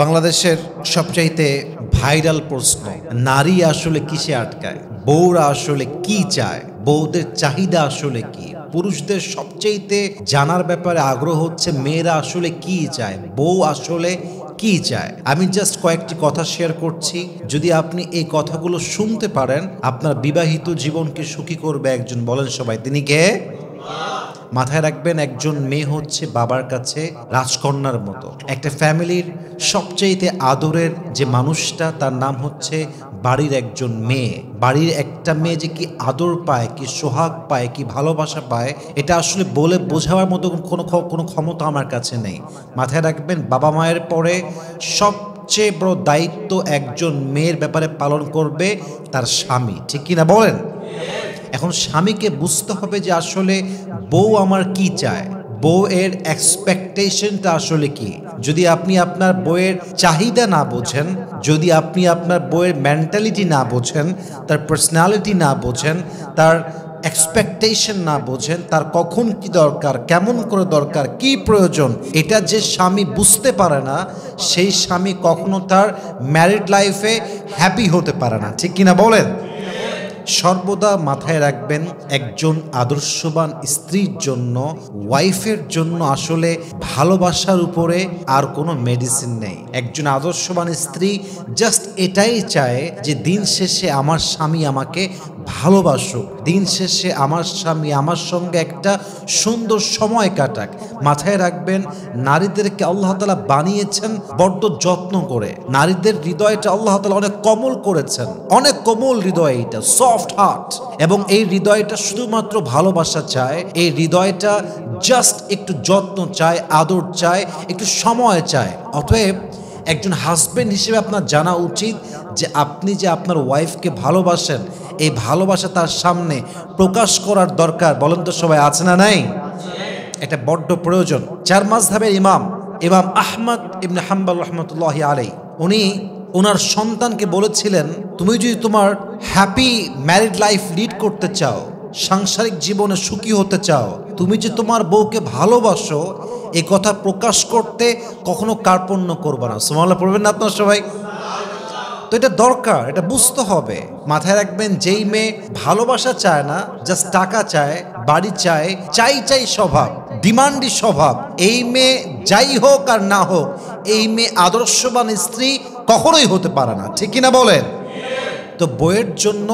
বাংলাদেশের সবচাইতে ভাইরাল প্রশ্ন, নারী আসলে কিসে আটকায়? বউরা আসলে কি চায়? বউদের চাহিদা আসলে কি? পুরুষদের সবচাইতে জানার ব্যাপারে আগ্রহ হচ্ছে মেয়েরা আসলে কি চায়, বউ আসলে কি চায়। আমি জাস্ট কয়েকটি কথা শেয়ার করছি, যদি আপনি এই কথাগুলো শুনতে পারেন আপনার বিবাহিত জীবনকে সুখী করবে একজন। বলেন সবাই, তিনি কে? মাথায় রাখবেন, একজন মেয়ে হচ্ছে বাবার কাছে রাজকন্যার মতো। একটা ফ্যামিলির সবচেয়ে আদরের যে মানুষটা, তার নাম হচ্ছে বাড়ির একজন মেয়ে। বাড়ির একটা মেয়ে যে কি আদর পায়, কি সোহাগ পায়, কি ভালোবাসা পায়, এটা আসলে বলে বোঝাবার মতো কোনো ক্ষমতা আমার কাছে নেই। মাথায় রাখবেন, বাবা মায়ের পরে সবচেয়ে বড় দায়িত্ব একজন মেয়ের ব্যাপারে পালন করবে তার স্বামী, ঠিক কিনা বলেন? এখন স্বামীকে বুঝতে হবে যে আসলে বউ আমার কি চায়, বউ এর এক্সপেকটেশনটা আসলে কি। যদি আপনি আপনার বউয়ের চাহিদা না বোঝেন, যদি আপনি আপনার বউয়ের মেন্টালিটি না বোঝেন, তার পার্সোনালিটি না বোঝেন, তার এক্সপেকটেশন না বোঝেন, তার কখন কি দরকার, কেমন করে দরকার, কি প্রয়োজন, এটা যে স্বামী বুঝতে পারে না, সেই স্বামী কখনো তার ম্যারিড লাইফে হ্যাপি হতে পারে না, ঠিক কিনা বলেন? সর্বদা মাথায় রাখবেন, একজন আদর্শবান স্ত্রীর জন্য, ওয়াইফের জন্য আসলে ভালোবাসার উপরে আর কোনো মেডিসিন নেই। একজন আদর্শবান স্ত্রী জাস্ট এটাই চায় যে দিন শেষে আমার স্বামী আমাকে ভালোবাসুক, দিন শেষে আমার স্বামী আমার সঙ্গে একটা সুন্দর সময় কাটাক। মাথায় রাখবেন, নারীদেরকে আল্লাহ তাআলা বানিয়েছেন বড্ড যত্ন করে। নারীদের হৃদয়টা আল্লাহ তাআলা অনেক কোমল করেছেন, অনেক কোমল হৃদয়, এটা সফট হার্ট। এবং এই হৃদয়টা শুধুমাত্র ভালোবাসা চায়, এই হৃদয়টা জাস্ট একটু যত্ন চায়, আদর চায়, একটু সময় চায়। অতএব একজন হাজবেন্ড হিসেবে আপনার জানা উচিত যে আপনি যে আপনার ওয়াইফকে ভালোবাসেন, এই ভালোবাসা তার সামনে প্রকাশ করার দরকার। বলেন তো সবাই, আছে না নাই? এটা বড্ড প্রয়োজন। চার মাযহাবের ইমাম আহমদ ইবনে হাম্বল রাহমাতুল্লাহি আলাইহি, উনি ওনার সন্তানকে বলেছিলেন, তুমি যদি তোমার হ্যাপি ম্যারিড লাইফ লিড করতে চাও, সাংসারিক জীবনে সুখী হতে চাও, তুমি যে তোমার বউকে ভালোবাসো, এই কথা প্রকাশ করতে কখনো কার্পণ্য করবে না। সুবহানাল্লাহ পড়বেন না আপনারা সবাই? তো এটা দরকার, এটা বুঝতে হবে। মাথায় রাখবেন, যেই মেয়ে ভালোবাসা চায় না, জাস্ট টাকা চায়, বাড়ি চায়, চাই স্বভাব, ডিমান্ডি স্বভাব, এই মেয়ে যাই হোক আর না হোক, এই মেয়ে আদর্শবান স্ত্রী কখনোই হতে পারে না, ঠিক কিনা বলেন? তো বইয়ের জন্য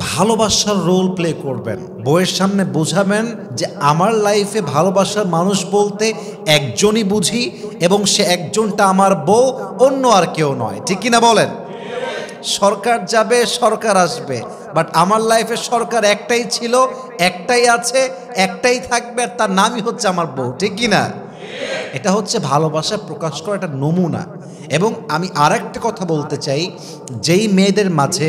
ভালোবাসার রোল প্লে করবেন, বইয়ের সামনে বোঝাবেন যে আমার লাইফে ভালোবাসার মানুষ বলতে একজনই বুঝি, এবং সে একজনটা আমার বউ, অন্য আর কেউ নয়, ঠিক কিনা বলেন? সরকার যাবে, সরকার আসবে, বাট আমার লাইফে সরকার একটাই ছিল, একটাই আছে, একটাই থাকবে, আর তার নামই হচ্ছে আমার বউ, ঠিক কিনা? এটা হচ্ছে ভালোবাসা প্রকাশ করা একটা নমুনা। এবং আমি আরেকটা কথা বলতে চাই, যেই মেয়েদের মাঝে,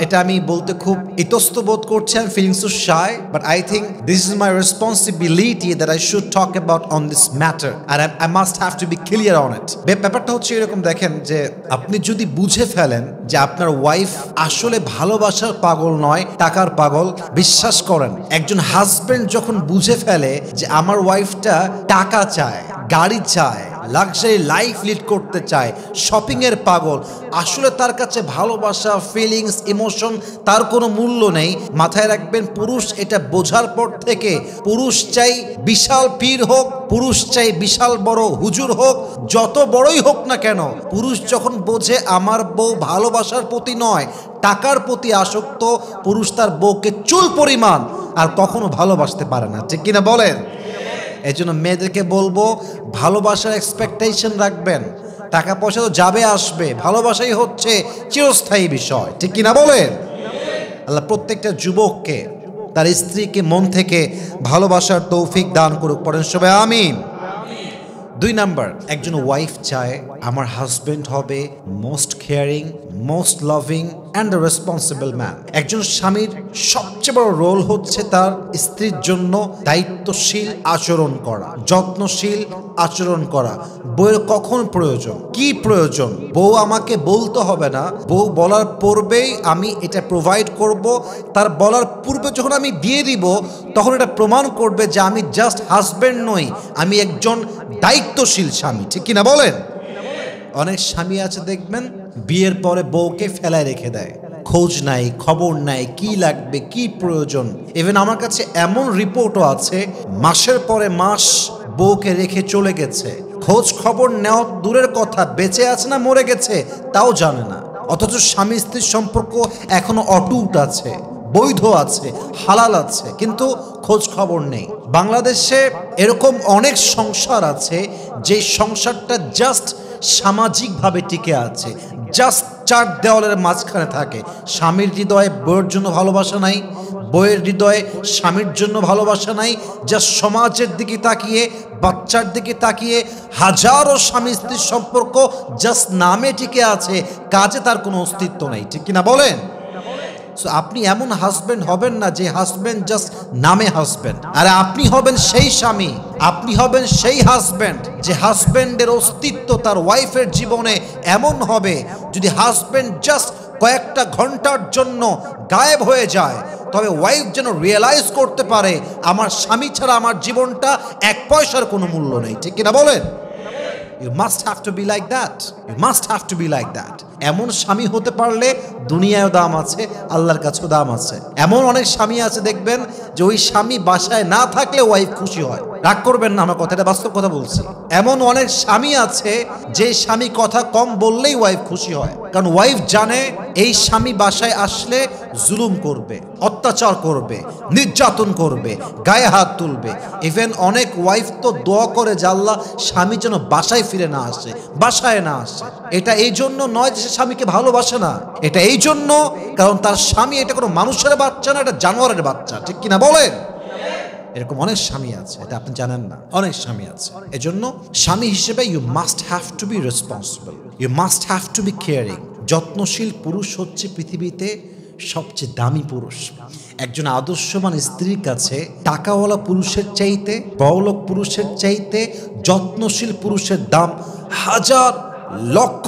এটা আমি বলতে খুব ইতস্তবোধ করছি, আমি feeling so shy, but I think this is my responsibility that I should talk about on this matter, আর I must have to be clear on it. ব্যাপারটা হচ্ছে এরকম, দেখেন, যে আপনি যদি বুঝে ফেলেন যে আপনার ওয়াইফ আসলে ভালোবাসার পাগল নয়, টাকার পাগল, বিশ্বাস করেন, একজন হাজবেন্ড যখন বুঝে ফেলে যে আমার ওয়াইফটা টাকা চায়, গাড়ি চায়, লাক্সারি লাইফ লিড করতে চায়, শপিং এর পাগল, আসলে তার কাছে ভালোবাসা, ফিলিংস, ইমোশন তার কোনো মূল্য নেই। মাথায় রাখবেন, পুরুষ এটা বোঝার পর থেকে, পুরুষ চাই বিশাল পীর হোক, পুরুষ চাই বিশাল বড় হুজুর হোক, যত বড়ই হোক না কেন, পুরুষ যখন বোঝে আমার বউ ভালোবাসার প্রতি নয়, টাকার প্রতি আসক্ত, পুরুষ তার বউকে চুল পরিমাণ আর কখনো ভালোবাসতে পারে না, ঠিক কিনা বলেন? এই জন্য মেয়েদেরকে বলবো, ভালোবাসার এক্সপেকটেশন রাখবেন। টাকা পয়সা তো যাবে আসবে, ভালোবাসাই হচ্ছে চিরস্থায়ী বিষয়, ঠিক কিনা বলেন? আল্লাহ প্রত্যেকটা যুবককে তার স্ত্রীকে মন থেকে ভালোবাসার তৌফিক দান করুক, পড়েন সবাই আমিন। 2 নাম্বার, একজন ওয়াইফ চায় আমার হাজবেন্ড হবে most caring, most loving and a responsible man. একজন স্বামীর সবচেয়ে বড় রোল হচ্ছে তার স্ত্রীর জন্য দায়িত্বশীল আচরণ করা, যত্নশীল আচরণ করা। বউয়ের কখন প্রয়োজন, কি প্রয়োজন, বউ আমাকে বলতে হবে না, বউ বলার পূর্বেই আমি এটা প্রোভাইড করব। তার বলার পূর্বে যখন আমি দিয়ে দিব, তখন এটা প্রমাণ করবে যে আমি জাস্ট হাজবেন্ড নই, আমি একজন দায়িত্বশীল স্বামী, ঠিক কিনা বলেন? অনেক স্বামী আছে দেখবেন বিয়ের পরে বউকে ফেলায় রেখে দেয়, খোঁজ নাই, খবর নাই, কি লাগবে, কি প্রয়োজন। ইভেন আমার কাছে এমন রিপোর্টও আছে মাসের পরে মাস বউকে রেখে চলে গেছে, খোঁজ খবর নেওয়া দূরের কথা, বেঁচে আছে না মরে গেছে তাও জানে না। অথচ স্বামী স্ত্রীর সম্পর্ক এখনো অটুট আছে, বৈধ আছে, হালাল আছে, কিন্তু খোঁজ খবর নেই। বাংলাদেশে এরকম অনেক সংসার আছে যে সংসারটা জাস্ট সামাজিকভাবে টিকে আছে, জাস্ট চার দেওয়ালের মাঝখানে থাকে। স্বামীর হৃদয়ে বউয়ের জন্য ভালোবাসা নাই, বউয়ের হৃদয়ে স্বামীর জন্য ভালোবাসা নাই, জাস্ট সমাজের দিকে তাকিয়ে, বাচ্চার দিকে তাকিয়ে হাজারো স্বামী স্ত্রীর সম্পর্ক জাস্ট নামে টিকে আছে, কাজে তার কোনো অস্তিত্ব নেই। ঠিক কিনা বলেন? সো আপনি এমন হাজবেন্ড হবেন না যে হাজবেন্ড জাস্ট নামে হাজবেন্ড, আরে আপনি হবেন সেই স্বামী, আপনি হবেন সেই হাজবেন্ড যে হাজবেন্ডের অস্তিত্ব তার ওয়াইফের জীবনে এমন হবে, যদি হাজবেন্ড জাস্ট কয়েকটা ঘন্টার জন্য গায়েব হয়ে যায় তবে ওয়াইফ যেন রিয়েলাইজ করতে পারে আমার স্বামী ছাড়া আমার জীবনটা এক পয়সার কোনো মূল্য নেই। ঠিক কিনা বলেন? You must have to be like that. You must have to be like that. এমন স্বামী হতে পারলে দুনিয়ায়ও দাম আছে, আল্লাহর কাছেও দাম আছে। এমন অনেক স্বামী আছে দেখবেন যে ওই স্বামী বাসায় না থাকলে ওয়াইফ খুশি হয়। রাগ করবেন না, আমার কথাটা বাস্তব কথা বলছি। এমন অনেক স্বামী আছে যে স্বামী কথা কম বললেই ওয়াইফ খুশি হয়, কারণ ওয়াইফ জানে এই স্বামী বাসায় আসলে জুলুম করবে, অত্যাচার করবে, নির্যাতন করবে, গায়ে হাত তুলবে। ইভেন অনেক ওয়াইফ তো দোয়া করে যে আল্লাহ স্বামী যেন বাসায় ফিরে না আসে, বাসায় না আসে। এটা এই জন্য নয় যে সে স্বামীকে ভালোবাসে না, এটা এই জন্য কারণ তার স্বামী এটা কোনো মানুষের বাচ্চা না, এটা জানোয়ারের বাচ্চা। ঠিক কিনা বলেন? এরকম অনেক স্বামী আছে, এটা আপনি জানেন না, অনেক স্বামী আছে। এজন্য স্বামী হিসেবে you must have to be responsible, you must have to be caring. যত্নশীল পুরুষ হচ্ছে পৃথিবীতে সবচেয়ে দামি পুরুষ। একজন আদর্শবান স্ত্রীর কাছে টাকাওয়ালা পুরুষের চাইতে, বড়লোক পুরুষের চাইতে যত্নশীল পুরুষের দাম হাজার লক্ষ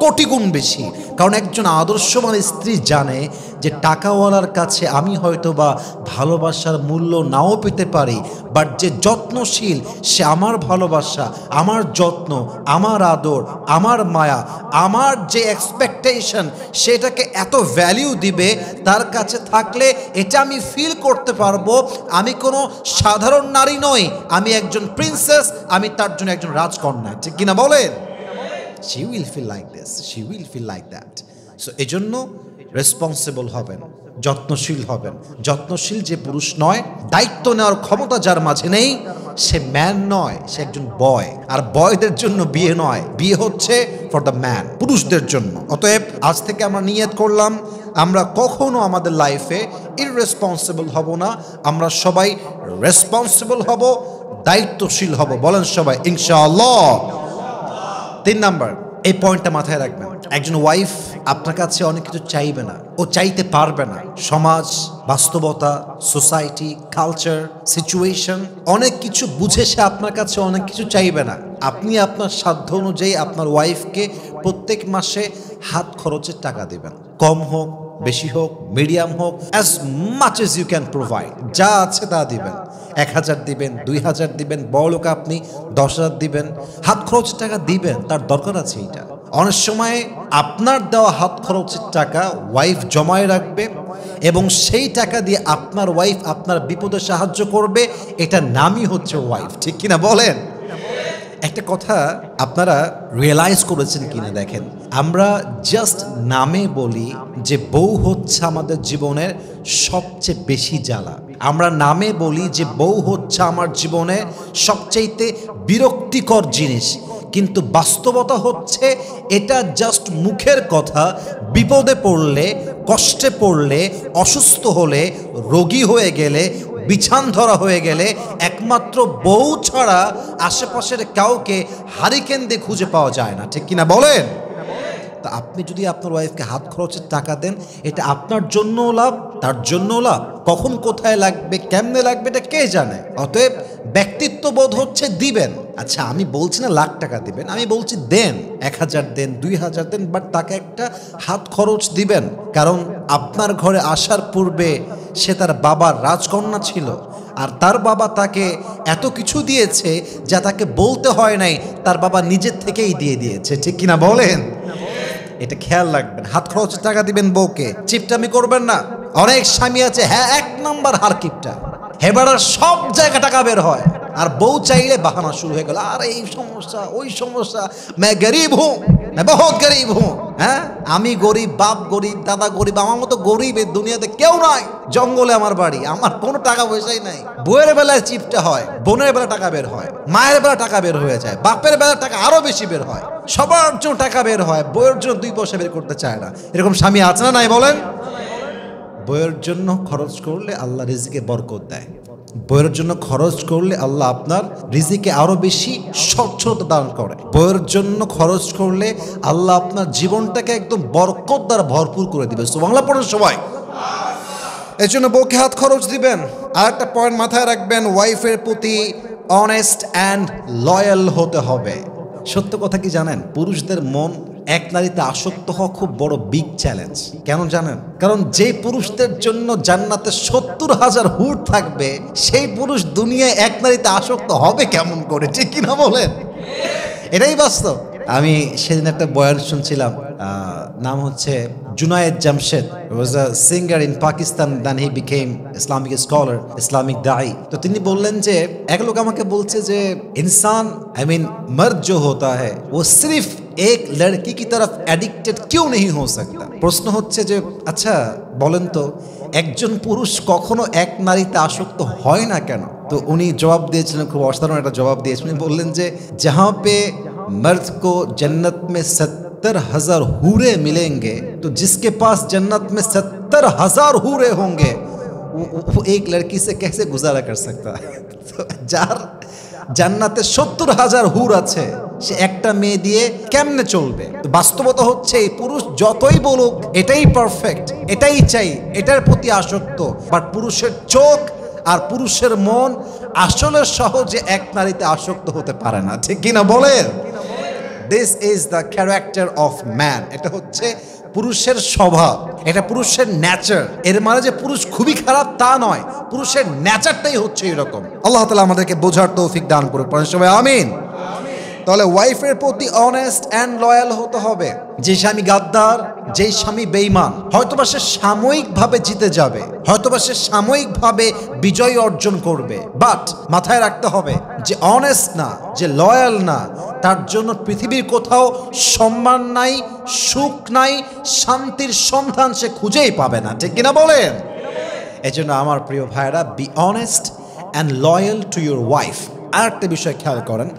কোটি গুণ বেশি। কারণ একজন আদর্শবান স্ত্রী জানে যে টাকাওয়ালার কাছে আমি হয়তো বা ভালোবাসার মূল্য নাও পেতে পারি, বাট যে যত্নশীল সে আমার ভালোবাসা, আমার যত্ন, আমার আদর, আমার মায়া, আমার যে এক্সপেকটেশন সেটাকে এত ভ্যালিউ দিবে তার কাছে থাকলে এটা আমি ফিল করতে পারবো আমি কোনো সাধারণ নারী নই, আমি একজন প্রিন্সেস, আমি তার জন্য একজন রাজকন্যা। ঠিক কিনা বলেন? She will feel like this, she will feel like that. So এজন্য রেসপন্সিবল হবেন, যত্নশীল হবেন। যত্নশীল যে পুরুষ নয়, দায়িত্ব নেওয়ার ক্ষমতা যার মাঝে নেই, সে ম্যান নয়, সে একজন বয়। আর বয়দের জন্য বিয়ে নয়, বিয়ে হচ্ছে ফর দ্য ম্যান, পুরুষদের জন্য। অতএব আজ থেকে আমরা নিয়ত করলাম আমরা কখনো আমাদের লাইফে ইররেসপন্সিবল হব না, আমরা সবাই রেসপন্সিবল হব, দায়িত্বশীল হব। বলেন সবাই ইনশাআল্লাহ। 3 নাম্বার, এই পয়েন্টটা মাথায় রাখবেন। একজন ওয়াইফ আপনার কাছে অনেক কিছু চাইবে না, ও চাইতে পারবে না। সমাজ, বাস্তবতা, সোসাইটি, কালচার, সিচুয়েশন অনেক কিছু বুঝে সে আপনার কাছে অনেক কিছু চাইবে না। আপনি আপনার সাধ্য অনুযায়ী আপনার ওয়াইফকে প্রত্যেক মাসে হাত খরচের টাকা দিবেন, কম হোক বেশি হোক, মিডিয়াম হোক, as much as you can provide. যা আছে তা দিবেন, 1000 দিবেন, 2000 দিবেন, বড় লোক আপনি 10,000 দিবেন, হাত খরচের টাকা দিবেন, তার দরকার আছে। এটা অনেক সময় আপনার দেওয়া হাত খরচের টাকা ওয়াইফ জমায় রাখবে এবং সেই টাকা দিয়ে আপনার ওয়াইফ আপনার বিপদে সাহায্য করবে, এটা নামই হচ্ছে ওয়াইফ। ঠিক কিনা বলেন? একটা কথা আপনারা রিয়েলাইজ করেছেন কিনা দেখেন, আমরা জাস্ট নামে বলি যে বউ হচ্ছে আমাদের জীবনের সবচেয়ে বেশি জ্বালা, আমরা নামে বলি যে বউ হচ্ছে আমার জীবনে সবচাইতে বিরক্তিকর জিনিস, কিন্তু বাস্তবতা হচ্ছে এটা জাস্ট মুখের কথা। বিপদে পড়লে, কষ্টে পড়লে, অসুস্থ হলে, রোগী হয়ে গেলে, বিছান ধরা হয়ে গেলে একমাত্র বউ ছাড়া আশেপাশের কাউকে হারিকেন দিয়ে খুঁজে পাওয়া যায় না। ঠিক কিনা বলেন? তা আপনি যদি আপনার ওয়াইফকে হাত খরচের টাকা দেন, এটা আপনার জন্যও লাভ, তার জন্যও লাভ। কখন কোথায় লাগবে, কেমনে লাগবে, এটা কে জানে। অতএব ব্যক্তিত্ববোধ হচ্ছে দিবেন। আচ্ছা, আমি বলছি না লাখ টাকা দিবেন, আমি বলছি দেন, 1000 দেন, 2000 দেন, বাট তাকে একটা হাত খরচ দিবেন। কারণ আপনার ঘরে আসার পূর্বে সে তার বাবার রাজকন্যা ছিল, আর তার বাবা তাকে এত কিছু দিয়েছে যা তাকে বলতে হয় নাই, তার বাবা নিজের থেকেই দিয়ে দিয়েছে। ঠিক কিনা বলেন? এটা খেয়াল রাখবেন। হাত খরচের টাকা দিবেন বউকে, চিপটামি করবেন না। অনেক স্বামী আছে, হ্যাঁ, 1 নম্বর হারকিপটা, হেবাড়ার সব জায়গা টাকা বের হয়, আর বউ চাইলে বাহানা শুরু হয়ে গেল, আর এই সমস্যা ওই সমস্যা, मैं गरीब हूं, मैं बहुत गरीब हूं। হ্যাঁ, আমি গরিব, বাপ গরিব, দাদা গরিব, আমার মতো গরিব এই দুনিয়াতে কেউ নাই। জঙ্গলে আমার বাড়ি, আমার কোনো টাকা পয়সাই নাই। বউয়ের বেলায় চিপটা হয়, বোনের বেলা টাকা বের হয়, মায়ের বেলা টাকা বের হয়ে যায়, বাপের বেলা টাকা আরো বেশি বের হয়, সবার জন্য টাকা বের হয়, বউয়ের জন্য 2 পয়সা বের করতে চায় না। এরকম স্বামী আছে না নাই বলেন? বইয়ের জন্য খরচ করলে আল্লাহ রিজিকে বরকত দেয়। বইয়ের জন্য খরচ করলে আল্লাহ আপনার রিজিকে আরো বেশি স্বচ্ছতা দান করে। বইয়ের জন্য খরচ করলে আল্লাহ আপনার জীবনটাকে একদম বরকত দ্বারা ভরপুর করে দিবে। সুবহানাল্লাহ পড়েন সবাই। এই জন্য বউকে হাত খরচ দিবেন। আর একটা পয়েন্ট মাথায় রাখবেন, ওয়াইফের প্রতি অনেস্ট অ্যান্ড লয়াল হতে হবে। সত্য কথা কি জানেন, পুরুষদের মন এক নারীতে আসক্ত হওয়া খুব বড় বিগ চ্যালেঞ্জ। কেন জানেন? কারণ যে পুরুষদের জন্য জান্নাতে 70,000 হুর থাকবে, সেই পুরুষ দুনিয়ায় এক নারীতে আসক্ত হবে কেমন করে? ঠিক কিনা বলেন? এটাই বাস্তব। আমি সেদিন একটা বয়ান শুনছিলাম, নাম হচ্ছে Junaid Jamshed, was a singer in Pakistan, then he became Islamic scholar, Islamic দায়ী। তো তিনি বললেন যে এক লোক আমাকে বলছে যে ইনসান मर्द जो होता है वो सिर्फ एक लड़की की तरफ एडिक्टेड क्यों नहीं हो सकता। প্রশ্ন হচ্ছে যে আচ্ছা বলেন তো, একজন পুরুষ কখনো এক নারীতে আসক্ত হয় না কেন? তো উনি জবাব দিয়েছিলেন, খুব অসাধারণ একটা জবাব দিয়েছিলেন। উনি বললেন যে जहां पे मर्द को जन्नत में 70,000 हूरे मिलेंगे, तो जिसके पास जन्नत में 70,000 हूरे होंगे वो एक लड़की से कैसे गुजारा कर सकता है। तो যার জান্নাতে 70,000 হুর আছে, সে একটা মেয়ে দিয়ে কেমনে চলবে? তো বাস্তবতা হচ্ছে এই পুরুষ যতই বলুক এটাই পারফেক্ট, এটাই চাই, এটার প্রতি আসক্ত, বাট পুরুষের চোখ আর পুরুষের মন আসলে সহজে এক নারীতে আসক্ত হতে পারে না। ঠিক কিনা বলেন? This is the character of man. এটা হচ্ছে পুরুষের স্বভাব, এটা পুরুষের নেচার। এর মানে যে পুরুষ খুবই খারাপ তা নয়, পুরুষের নেচারটাই হচ্ছে এরকম। আল্লাহ তাআলা আমাদেরকে বোঝার তৌফিক দান করুন, পড়েন সবাই আমিন। তাহলে ওয়াইফের প্রতি অনেস্ট অ্যান্ড লয়াল হতে হবে। যে স্বামী গাদ্দার, যে স্বামী বেঈমান, হয়তোবা সে সাময়িকভাবে জিতে যাবে, হয়তোবা সে সাময়িকভাবে বিজয় অর্জন করবে, বাট মাথায় রাখতে হবে যে অনেস্ট না, যে লয়াল না, তার জন্য পৃথিবীর কোথাও সম্মান নাই, সুখ নাই, শান্তির সন্ধান সে খুঁজেই পাবে না। ঠিক কিনা বলেন? এজন্য আমার প্রিয় ভাইরা, be honest and loyal to your wife. আর একটা বিষয় খেয়াল করেন,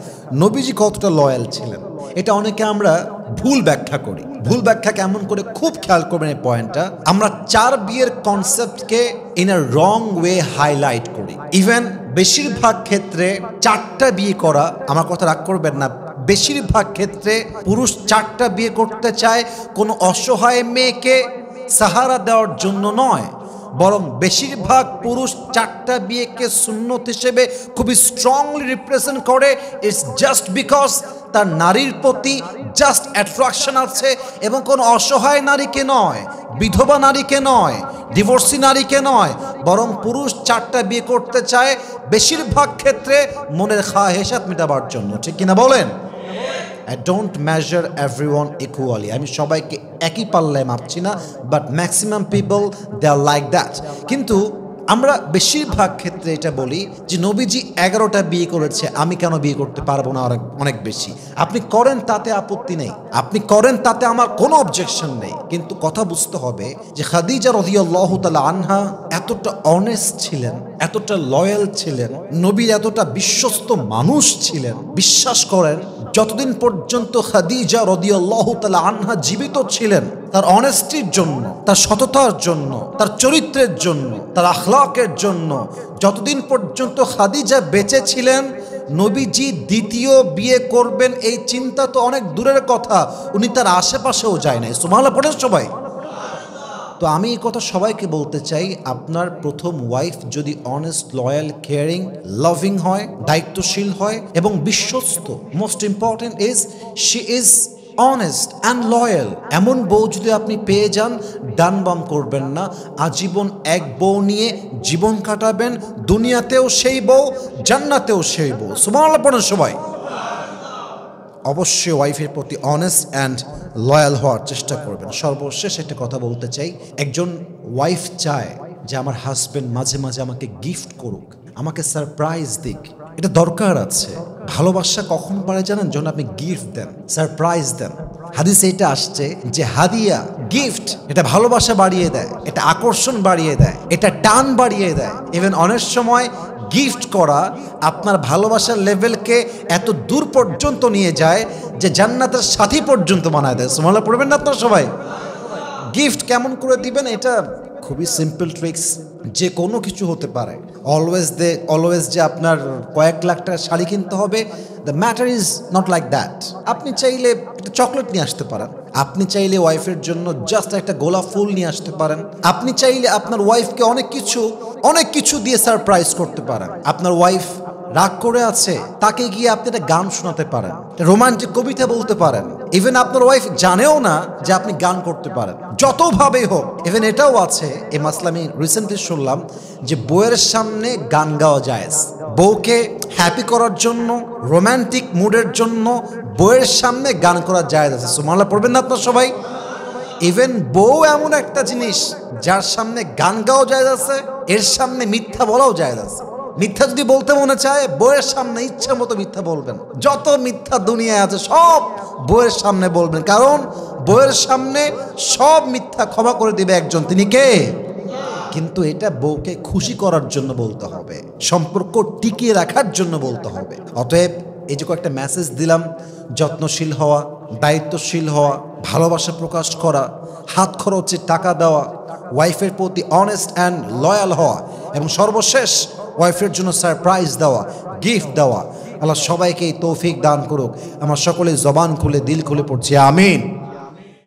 নবীজি কতটা লয়াল ছিলেন, এটা অনেকে আমরা ভুল ব্যাখ্যা করি। ভুল ব্যাখ্যা কেমন করে? খুব খেয়াল করবেন এই পয়েন্টটা। আমরা 4 বিয়ের কনসেপ্টকে in a wrong way highlight করি। ইভেন বেশিরভাগ ক্ষেত্রে 4টা বিয়ে করা, আমার কথা রাগ করবেন না, বেশিরভাগ ক্ষেত্রে পুরুষ 4টা বিয়ে করতে চায় কোনো অসহায় মেয়েকে সাহারা দেওয়ার জন্য নয়, বরং বেশিরভাগ পুরুষ 4টা বিয়েকে সুন্নত হিসেবে খুবই স্ট্রংলি রিপ্রেজেন্ট করে। ইটস জাস্ট বিকজ তার নারীর প্রতি জাস্ট অ্যাট্রাকশন আছে, এবং কোনো অসহায় নারীকে নয়, বিধবা নারীকে নয়, ডিভোর্সি নারীকে নয়, বরং পুরুষ 4টা বিয়ে করতে চায় বেশিরভাগ ক্ষেত্রে মনের খাহেশাত মেটাবার জন্য। ঠিক কিনা বলেন? I don't measure everyone equally. আমি সবাইকে একই পাল্লায় মাপছি না, but maximum people they are like that. কিন্তু আমরা বেশিরভাগ ক্ষেত্রে এটা বলি যে নবীজি 11টা বিয়ে করেছে, আমি কেন বিয়ে করতে পারবো না অনেক বেশি? আপনি করেন, তাতে আপত্তি নেই, আপনি করেন, তাতে আমার কোনো অবজেকশন নেই। কিন্তু কথা বুঝতে হবে যে খাদিজা রাদিয়াল্লাহু তাআলা আনহা এতটা অনেস্ট ছিলেন, এতটা লয়াল ছিলেন, নবীর এতটা বিশ্বস্ত মানুষ ছিলেন। বিশ্বাস করেন, যতদিন পর্যন্ত খাদিজা রাদিয়াল্লাহু তাআলা আনহা জীবিত ছিলেন, তার অনেস্টির জন্য, তার সততার জন্য, তার চরিত্রের জন্য, তার আখলাকের জন্য, যতদিন পর্যন্ত খাদিজা বেঁচে ছিলেন, নবীজি দ্বিতীয় বিয়ে করবেন এই চিন্তা তো অনেক দূরের কথা, উনি তার আশেপাশেও যায় নাই। সুবহানাল্লাহ পড়েন সবাই। তো আমি এই কথা সবাইকে বলতে চাই, আপনার প্রথম ওয়াইফ যদি অনেস্ট, লয়াল, কেয়ারিং, লাভিং হয়, দায়িত্বশীল হয় এবং বিশ্বস্ত, most important is she is honest and loyal. এমন বউ যদি আপনি পেয়ে যান, ডান বাম করবেন না, আজীবন এক বউ নিয়ে জীবন কাটাবেন, দুনিয়াতেও সেই বউ, জান্নাতেও সেই বউ। সুবহানাল্লাহ পড়েন সবাই। অবশ্যই ওয়াইফের প্রতি অনেস্ট অ্যান্ড লয়াল হওয়ার চেষ্টা করবেন। সর্বশেষ একটা কথা বলতে চাই, একজন ওয়াইফ চায় যে আমার হাজবেন্ড মাঝে মাঝে আমাকে গিফট করুক, আমাকে সারপ্রাইজ দিক। এটা দরকার আছে। ভালোবাসা কখন পারে জানেন? যখন আপনি গিফট দেন, সারপ্রাইজ দেন। হাদিসে এটা আসছে যে হাদিয়া, গিফট, এটা ভালোবাসা বাড়িয়ে দেয়, এটা আকর্ষণ বাড়িয়ে দেয়, এটা টান বাড়িয়ে দেয়। ইভেন অনেক সময় গিফট করা আপনার ভালোবাসার লেভেলকে এত দূর পর্যন্ত নিয়ে যায় যে জান্নাতের সাথী পর্যন্ত বানায় দেয়। সুবহানাল্লাহ পড়বেন না আপনারা সবাই? গিফট কেমন করে দিবেন? এটা খুবই সিম্পল ট্রিক্স। যে কোনো কিছু হতে পারে। অলওয়েজ যে আপনার কয়েক লাখ টাকার শাড়ি কিনতে হবে, the matter is not like that. আপনি চাইলে একটা চকলেট নিয়ে আসতে পারেন, আপনি চাইলে ওয়াইফের জন্য জাস্ট একটা গোলাপ ফুল নিয়ে আসতে পারেন, আপনি চাইলে আপনার ওয়াইফকে অনেক কিছু দিয়ে সারপ্রাইজ করতে পারেন। আপনার ওয়াইফ রাগ করে আছে, তাকে গিয়ে আপনি একটা গান শোনাতে পারেন, রোমান্টিক কবিতা বলতে পারেন। ইভেন আপনার ওয়াইফ জানেও না যে আপনি গান করতে পারেন, যতভাবেই হোক। ইভেন এটাও আছে, এই মাসলা আমি রিসেন্টলি শুনলাম যে বউয়ের সামনে গান গাওয়া যায়। বউকে হ্যাপি করার জন্য, রোমান্টিক মুডের জন্য বউয়ের সামনে গান করা যায় আছে। সুবহানাল্লাহ পড়বেন না আপনার সবাই? ইভেন বউ এমন একটা জিনিস যার সামনে গান গাওয়া যায় আছে, এর সামনে মিথ্যা বলাও যায় আছে। মিথ্যা যদি বলতে মনে চায়, বউয়ের সামনে ইচ্ছা মতো মিথ্যা বলবেন। যত মিথ্যা দুনিয়ায় আছে সব বউয়ের সামনে বলবেন, কারণ বউয়ের সামনে সব মিথ্যা ক্ষমা করে দিবে একজন, তিনি কে? কিন্তু এটা বউকে খুশি করার জন্য বলতে হবে, সম্পর্ক টিকিয়ে রাখার জন্য বলতে হবে। অতএব এই যে কয়েকটা মেসেজ দিলাম, যত্নশীল হওয়া, দায়িত্বশীল হওয়া, ভালোবাসা প্রকাশ করা, হাত খরচে টাকা দেওয়া, ওয়াইফের প্রতি অনেস্ট অ্যান্ড লয়াল হওয়া, এবং সর্বশেষ ওয়াইফের জন্য সারপ্রাইজ দেওয়া, গিফট দেওয়া। আল্লাহ সবাইকে এই তৌফিক দান করুক। আমরা সকলে জবান খুলে, দিল খুলে পড়ছি আমিন।